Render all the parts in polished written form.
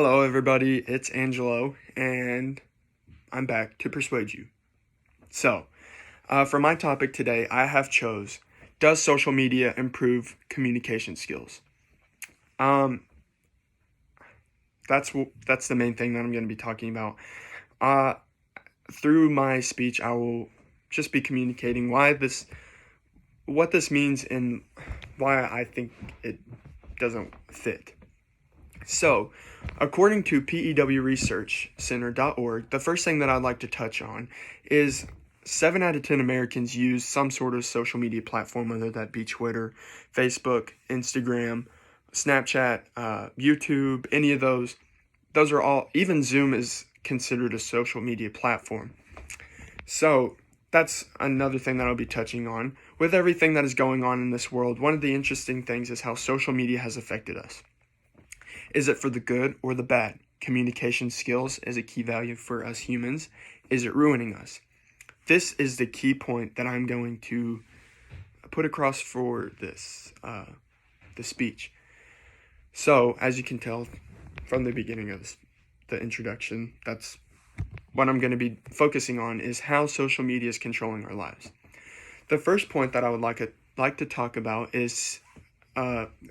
Hello, everybody. It's Angelo, and I'm back to persuade you. So, for my topic today, I have chose: does social media improve communication skills? Um, that's the main thing that I'm going to be talking about. Uh, through my speech, I will just be communicating what this means, and why I think it doesn't fit. So, according to pewresearchcenter.org, the first thing that I'd like to touch on is 7 out of 10 Americans use some sort of social media platform, whether that be Twitter, Facebook, Instagram, Snapchat, YouTube, any of those. Those are all, even Zoom is considered a social media platform. So, that's another thing that I'll be touching on. With everything that is going on in this world, one of the interesting things is how social media has affected us. Is it for the good or the bad? Communication skills is a key value for us humans. Is it ruining us? This is the key point that I'm going to put across for this the speech. So, as you can tell from the beginning of the introduction, that's what I'm going to be focusing on, is how social media is controlling our lives. The first point that I would like to talk about is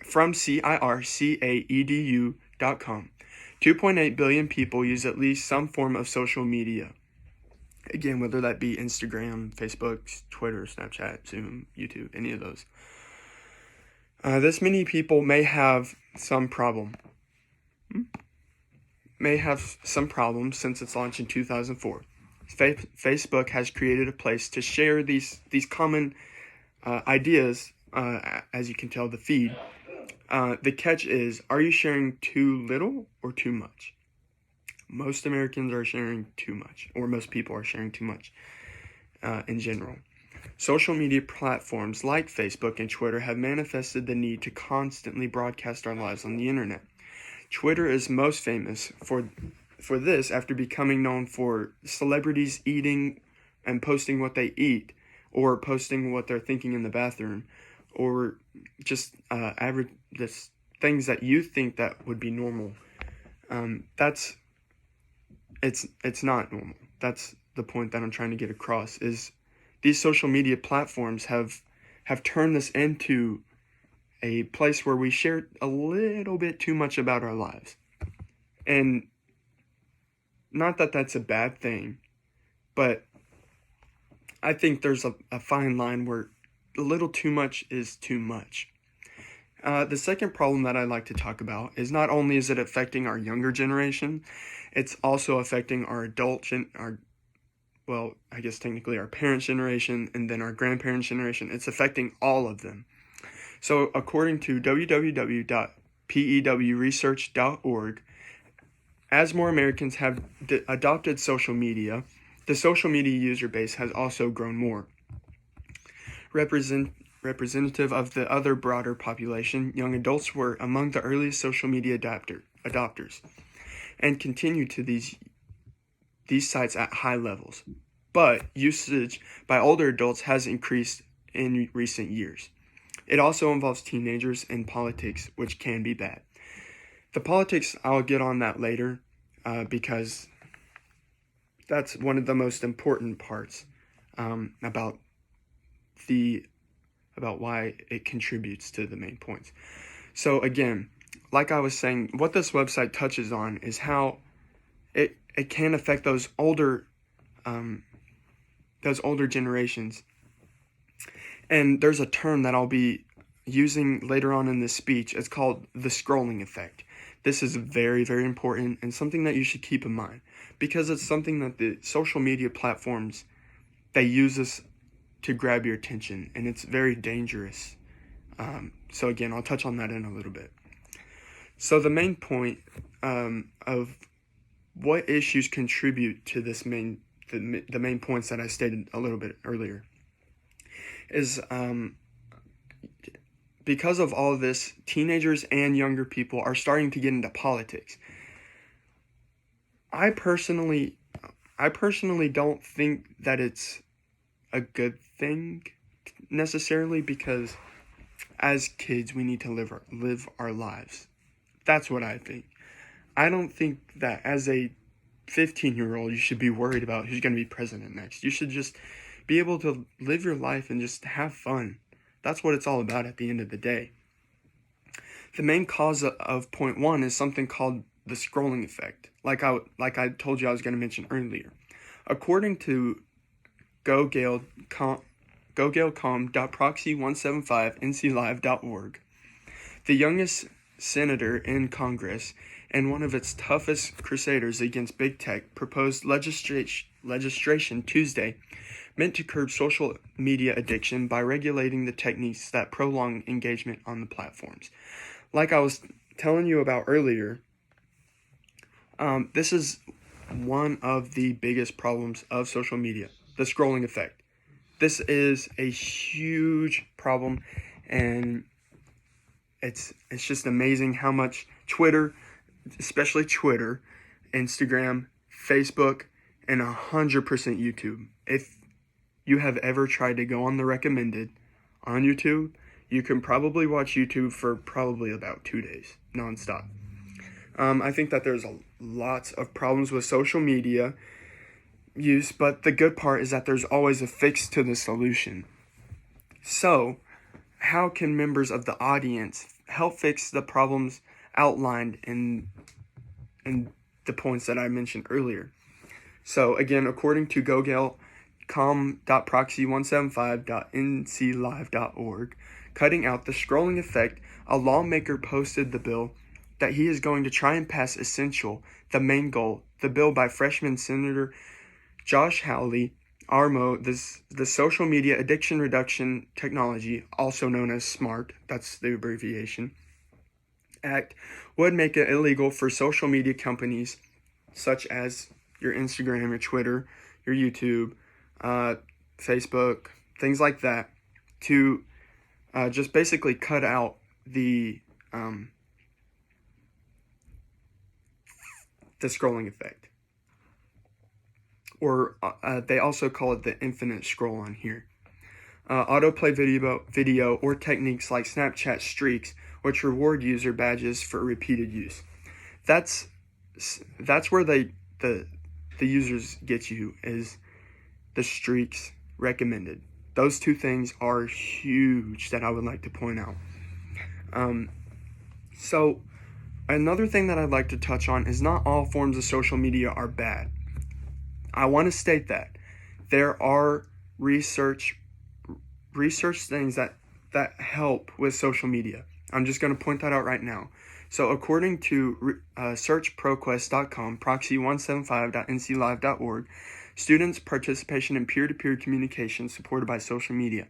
from CIRCAEDU.com. 2.8 billion people use at least some form of social media. Again, whether that be Instagram, Facebook, Twitter, Snapchat, Zoom, YouTube, any of those. This many people may have some problem. Since its launch in 2004. Facebook has created a place to share these common ideas. As you can tell, the feed. The catch is, are you sharing too little or too much? Most Americans are sharing too much, or most people are sharing too much in general. Social media platforms like Facebook and Twitter have manifested the need to constantly broadcast our lives on the internet. Twitter is most famous for this after becoming known for celebrities eating and posting what they eat, or posting what they're thinking in the bathroom, or just just things that you think that would be normal. It's not normal. That's the point that I'm trying to get across, is these social media platforms have turned this into a place where we share a little bit too much about our lives. And not that that's a bad thing, but I think there's a fine line where a little too much is too much. The second problem that I'd like to talk about is, not only is it affecting our younger generation, it's also affecting our I guess technically our parents' generation, and then our grandparents' generation. It's affecting all of them. So, according to www.pewresearch.org, as more Americans have adopted social media, the social media user base has also grown more. Representative of the other broader population, young adults were among the earliest social media adopters, and continue to these sites at high levels. But usage by older adults has increased in recent years. It also involves teenagers and politics, which can be bad. The politics, I'll get on that later, because that's one of the most important parts about why it contributes to the main points. So again, like I was saying, what this website touches on is how it can affect those older generations. And there's a term that I'll be using later on in this speech. It's called the scrolling effect. This is very, very important, and something that you should keep in mind, because it's something that the social media platforms, they use this to grab your attention, and it's very dangerous. So again, I'll touch on that in a little bit. So the main point of what issues contribute to this the main points that I stated a little bit earlier is because of all of this, teenagers and younger people are starting to get into politics. I personally don't think that it's a good thing necessarily, because as kids we need to live our lives. That's what I think. I don't think that as a 15-year-old you should be worried about who's going to be president next. You should just be able to live your life and just have fun. That's what it's all about at the end of the day. The main cause of point one is something called the scrolling effect, like I told you I was going to mention earlier. According to GoGaleCom.proxy175nclive.org, the youngest senator in Congress and one of its toughest crusaders against big tech proposed legislation Tuesday meant to curb social media addiction by regulating the techniques that prolong engagement on the platforms. Like I was telling you about earlier, this is one of the biggest problems of social media, the scrolling effect. This is a huge problem, and it's just amazing how much Twitter, especially Twitter, Instagram, Facebook, and 100% YouTube. If you have ever tried to go on the recommended on YouTube, you can probably watch YouTube for probably about 2 days, nonstop. I think that there's lots of problems with social media use, but the good part is that there's always a fix to the solution. So, how can members of the audience help fix the problems outlined in the points that I mentioned earlier? So, again, according to GoGaleCom.proxy175.nclive.org, cutting out the scrolling effect, a lawmaker posted the bill that he is going to try and pass essential, the main goal, the bill by freshman Senator Josh Hawley, ARMO, the Social Media Addiction Reduction Technology, also known as SMART, that's the abbreviation, Act, would make it illegal for social media companies such as your Instagram, your Twitter, your YouTube, Facebook, things like that, to just basically cut out the scrolling effect. Or they also call it the infinite scroll on here. Autoplay video or techniques like Snapchat streaks, which reward user badges for repeated use. That's where the users get you, is the streaks recommended. Those two things are huge that I would like to point out. So another thing that I'd like to touch on is not all forms of social media are bad. I want to state that there are research things that help with social media. I'm just going to point that out right now. So according to searchproquest.com, proxy175.nclive.org, students' participation in peer-to-peer communication supported by social media.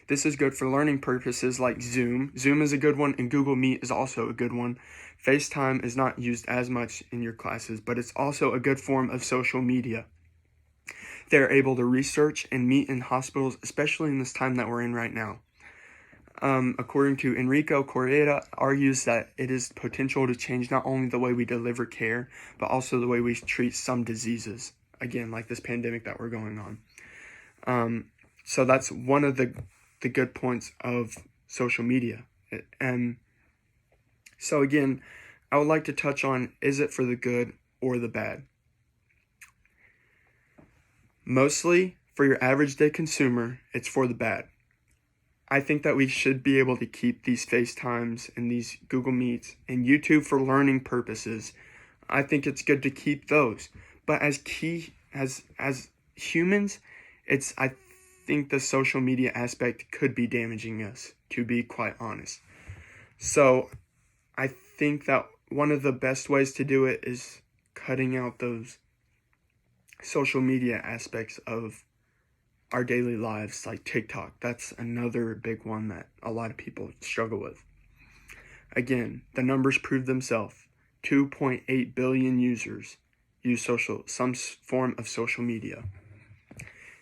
This is good for learning purposes like Zoom. Zoom is a good one, and Google Meet is also a good one. FaceTime is not used as much in your classes, but it's also a good form of social media. They're able to research and meet in hospitals, especially in this time that we're in right now. According to Enrico Correa, argues that it is potential to change not only the way we deliver care, but also the way we treat some diseases. Again, like this pandemic that we're going on. So that's one of the good points of social media. And so again, I would like to touch on, is it for the good or the bad? Mostly, for your average day consumer, it's for the bad. I think that we should be able to keep these FaceTimes and these Google Meets and YouTube for learning purposes. I think it's good to keep those. But as humans, I think the social media aspect could be damaging us, to be quite honest. So I think that one of the best ways to do it is cutting out those social media aspects of our daily lives, like TikTok. That's another big one that a lot of people struggle with. Again, the numbers prove themselves. 2.8 billion users use some form of social media.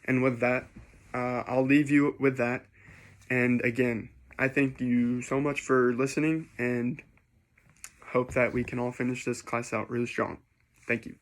And with that, I'll leave you with that. And again, I thank you so much for listening, and hope that we can all finish this class out really strong. Thank you.